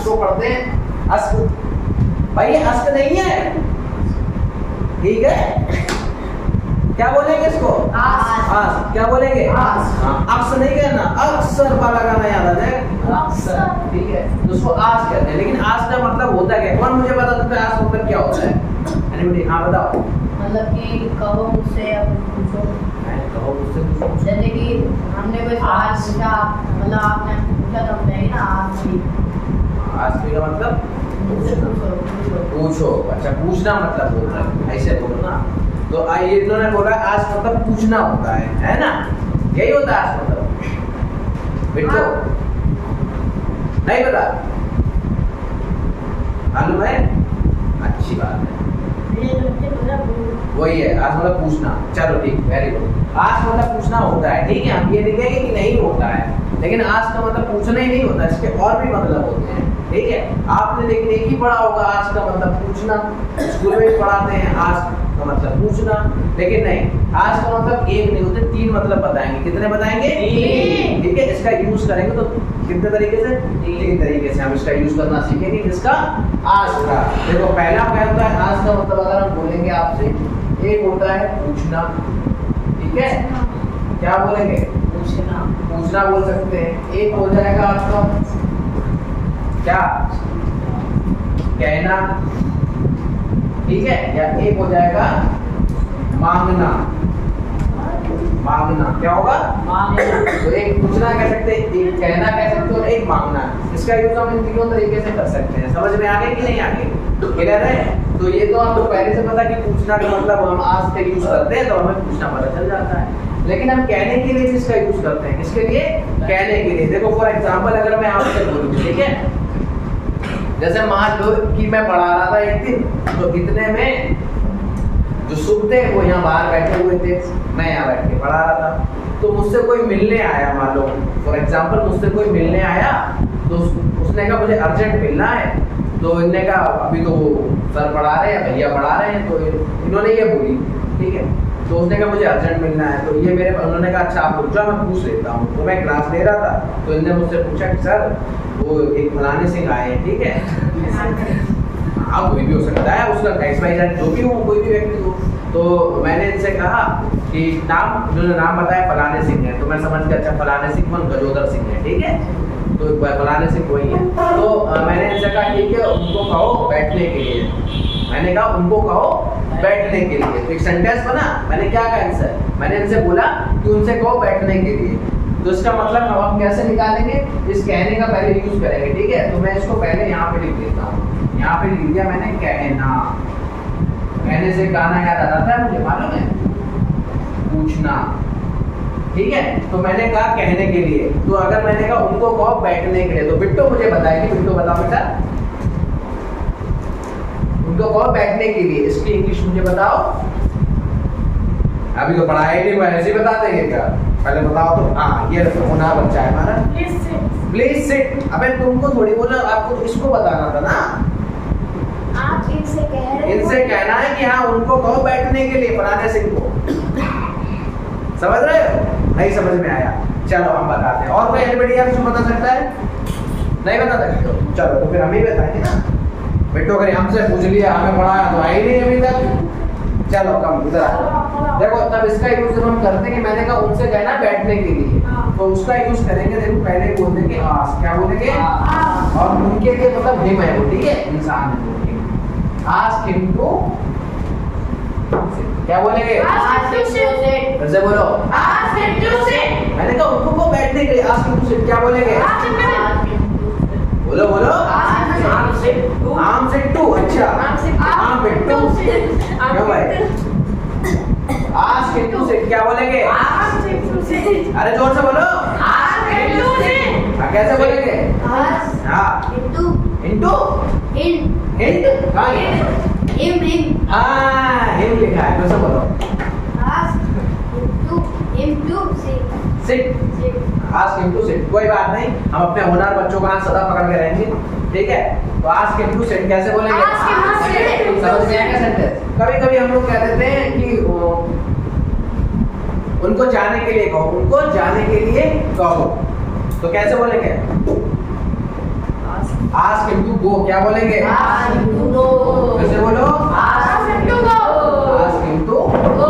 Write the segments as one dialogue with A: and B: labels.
A: को पढ़ते हैं अस्क। भाई ये अस्क नहीं है, ठीक है। क्या बोलेंगे इसको? आस। क्या बोलेंगे? अक्स नहीं कहना, अक्सर वाला गाना याद आ जाएगा, अक्सर, ठीक है। तो उसको आस कहते हैं। लेकिन आस का मतलब होता क्या? कौन मुझे बता सकता है आस मतलब क्या होता है? एनीबॉडी? हाँ बताओ।
B: मतलब कि कहो मुझसे या पूछो,
A: कहो मुझसे पूछो।
B: जैसे कि हमने कोई सवाल पूछा, मतलब आपने पूछा तो हमने ना आज भी।
A: आस का मतलब पूछो। अच्छा पूछना मतलब होता है, ऐसे बोलो ना। तो ये इन्होंने बोला आज मतलब पूछना होता है ना? यही होता है आज मतलब। बिट्टू नहीं पता? मालूम है? अच्छी बात है, वही है आज मतलब पूछना। चलो ठीक, वेरी गुड। आज मतलब पूछना होता है, ठीक है। हम ये नहीं कहेंगे कि नहीं होता है, लेकिन आज का मतलब पूछना ही नहीं होता, इसके और भी मतलब होते हैं, ठीक है। आपने लेकिन एक ही पढ़ा होगा आज का मतलब पूछना, स्कूल में भी पढ़ाते हैं आज का मतलब पूछना। लेकिन नहीं, आज का मतलब एक नहीं होते, 3 मतलब बताएंगे। कितने बताएंगे? 3, ठीक है। इसका यूज करेंगे तो कितने तरीके से? 3 तरीके से हम इसका यूज करना सीखेंगे। जिसका आज का, देखो पहला क्या होता है आज का मतलब, अगर हम बोलेंगे आपसे, एक होता है पूछना, ठीक है। क्या बोलेंगे?
B: पूछना।
A: पूछना बोल सकते हैं। एक हो जाएगा आपका क्या? कहना, ठीक है। या एक हो जाएगा मांगना। मांगना क्या होगा?
B: मांगना।
A: तो एक पूछना कह सकते हैं, एक कहना कह सकते हो और एक मांगना। इसका यूज हम इन तीनों तरीके से कर सकते हैं। समझ में आ गए कि नहीं आ गए? क्लियर है? तो ये तो आपको पहले से पता कि पूछना का मतलब हम आज से यूज करते हैं, तो हमें पूछना पता चल जाता है। लेकिन हम कहने के लिए भी इसका यूज करते हैं। किसके लिए? कहने के लिए। देखो फॉर एग्जांपल अगर मैं आपसे बोलूं, ठीक है, जैसे मान लो कि मैं पढ़ा रहा था एक दिन, तो इतने में जो शुभ थे वो यहाँ बाहर बैठे हुए थे, मैं यहाँ बैठ के पढ़ा रहा था। तो मुझसे कोई मिलने आया, मान लो फॉर एग्जांपल मुझसे कोई मिलने आया, तो उसने कहा मुझे अर्जेंट मिलना है। तो इनने कहा अभी तो वो सर पढ़ा रहे हैं, भैया पढ़ा रहे हैं, तो इन्होंने ये बोली, ठीक है। तो उसने कहा मुझे अर्जेंट मिलना है। तो ये मेरे, उन्होंने कहा अच्छा आप रुक जाओ मैं पूछ लेता हूँ। तो मैं क्लास ले रहा था, तो इनने मुझसे पूछा कि सर वो एक फलाने सिंह आए हैं, ठीक है। हाँ कोई भी हो सकता है, उसका XYZ जो भी हो, कोई भी व्यक्ति हो। तो मैंने इनसे कहा कि नाम, उन्होंने नाम बताया फलाने सिंह है। तो मैं समझ गया अच्छा फलाने सिंह कौन? गजोदर सिंह है, ठीक है। तो फलाने सिंह वही है। तो मैंने इनसे कहा ठीक है उनको कहो बैठने के लिए। मैंने कहा उनको कहो बैठने के लिए। तो एक सेंटेंस बना। मैंने क्या कहा इनसे? मैंने इनसे बोला कि उनसे कहो बैठने के लिए। तो इसका मतलब हम कैसे निकालेंगे? इस कहने का पहले यूज करेंगे, ठीक है। तो मैं इसको पहले यहाँ पे लिख देता हूँ। यहाँ पे लिख दिया मैंने कहना। कहने से गाना याद आ जाता है मुझे, मालूम है? पूछना, ठीक है। तो मैंने कहा कहने के लिए। तो अगर मैंने कहा उनको कहो बैठने के लिए, तो बिट्टो मुझे बताएगी। बिट्टो बताओ बेटा, उनको कहो बैठने के लिए, इसकी इंग्लिश मुझे बताओ। अभी तो पढ़ाया ही नहीं, ऐसे ही बता देंगे क्या? पहले बताओ तो। हाँ ये होना बच्चा है हमारा, प्लीज सिट। अबे तुमको थोड़ी बोला, आपको तो इसको बताना था ना।
B: आप इनसे कह रहे हो,
A: इनसे कहना है कि हाँ उनको कहो बैठने के लिए, फलाने सिंह को। समझ रहे हो? नहीं समझ में आया? चलो हम बताते हैं। और कोई एनीबॉडी कुछ बता सकता है? नहीं बता सकते हो? चलो तो फिर हम ही बताएंगे ना। बेटो अगर हमसे पूछ लिया, हमें पढ़ाया तो आई नहीं अभी तक। चलो कम इधर आ। देखो तब इसका यूज हम करते हैं कि मैंने कहा उनसे कहना बैठने के लिए, तो उसका यूज करेंगे। देखो पहले बोल देंगे आस्क। क्या बोलेंगे? और उनके लिए मतलब हिम है वो, ठीक है, इंसान है वो। आस्क हिम टू, क्या बोलेंगे? फिर से बोलो। मैंने कहा उनको को बैठने के लिए आस्क हिम टू सिट। क्या बोलेंगे? बोलो बोलो। आम सिट टू। अच्छा आम बिट्टू। क्यों भाई? Ask him to sit. क्या बोलेंगे? अरे जोर से बोलो। कैसे बोलेंगे? हाँ इंटू हिंट। हाँ हिम लिखा है, कैसे बोलो? Sit. Ask him to sit. कोई बात नहीं, हम अपने होनहार बच्चों का हाथ सदा पकड़ के रहेंगे, ठीक है। तो आस्क हिम टू सिट कैसे बोलेंगे? समझ में आएगा सेंटेंस? कभी कभी हम लोग कह देते हैं कि उनको जाने के लिए कहो, उनको जाने के लिए कहो। तो कैसे बोलेंगे? आस्क हिम टू गो क्या बोलेंगे?
B: Ask him to go.
A: कैसे बोलो?
B: Ask him to go.
A: Ask him to
B: Go.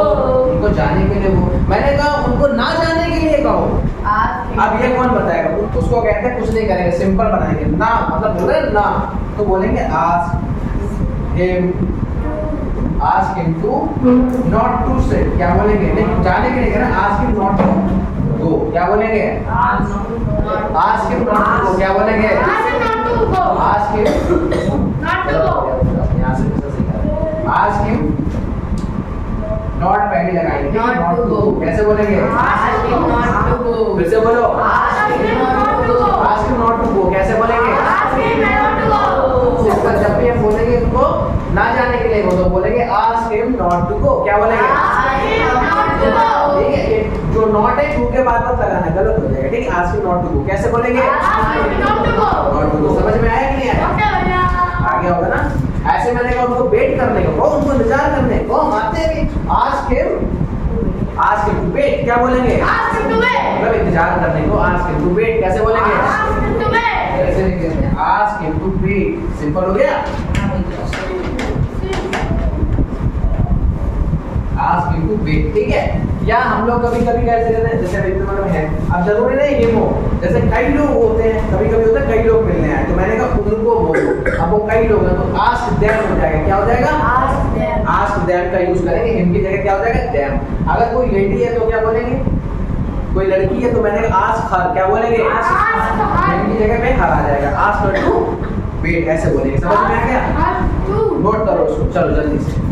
A: उनको जाने के लिए वो, मैंने कहा उनको ना जाने के लिए कहो।
B: Ask him.
A: अब ये कौन बताएगा? उसको कहते हैं कुछ नहीं करेंगे, सिंपल बनाएंगे ना, मतलब बोल रहे हैं ना, तो बोलेंगे ask him to not to से क्या बोलेंगे? नहीं जाने के लिए कहना ask him not to go क्या बोलेंगे? Ask him not to go क्या बोलेंगे?
B: Ask him not to go.
A: Ask him
B: Not to go.
A: यहाँ से कैसे सीखा? आस्क हिम नॉट पहले लगाएंगे
B: Not to go.
A: कैसे बोलेंगे?
B: Ask him not to go.
A: फिर से बोलो
B: Ask him not to go.
A: Ask him not to go कैसे बोलेंगे?
B: Ask him not to go.
A: Simple जब भी हम बोलेंगे उनको ना जाने के लिए वो तो बोलेंगे ask him not to go क्या बोलेंगे?
B: Ask him not to go.
A: ठीक है, ये जो नॉट है टू के बाद मत लगाना, गलत हो जाएगा। ठीक है, ask him not to go कैसे बोलेंगे?
B: Ask him not to go.
A: Not to go समझ में आया कि नहीं आया?
B: Okay, भैया.
A: आ गया होगा ना? ऐसे मैंने कहा उनको वेट करने को, उनको इंतजार करने को, हम आते हैं भी आस्क हिम टू वेट क्या बोलेंगे?
B: Ask him to wait.
A: मतलब इंतजार करने को आस्क हिम टू वेट कैसे बोलेंगे?
B: Ask him to wait.
A: कैसे लिखेंगे? Ask him to wait simple हो गया। आस्क हिम टू वेट ठीक है। या हम लोग कभी कभी कैसे कहते हैं जैसे मतलब है, अब जरूरी नहीं हिम हो, जैसे कई लोग होते हैं, कभी कभी होता है कई लोग मिलने आए तो मैंने कहा उनको बोलो, अब वो कई लोग हैं तो आस्क देम हो जाएगा क्या हो जाएगा?
B: Ask them.
A: आस्क देम का यूज करेंगे, हिम की जगह क्या हो जाएगा? देम। अगर कोई लेडी है तो क्या बोलेंगे? कोई लड़की है तो मैंने कहा आस्क हर क्या बोलेंगे?
B: Ask her.
A: हिम की जगह पे हर आ जाएगा, आस्क हर टू वेट ऐसे बोलेंगे। समझ में आ गया?
B: Ask her to.
A: नोट करो उसको, चलो जल्दी से।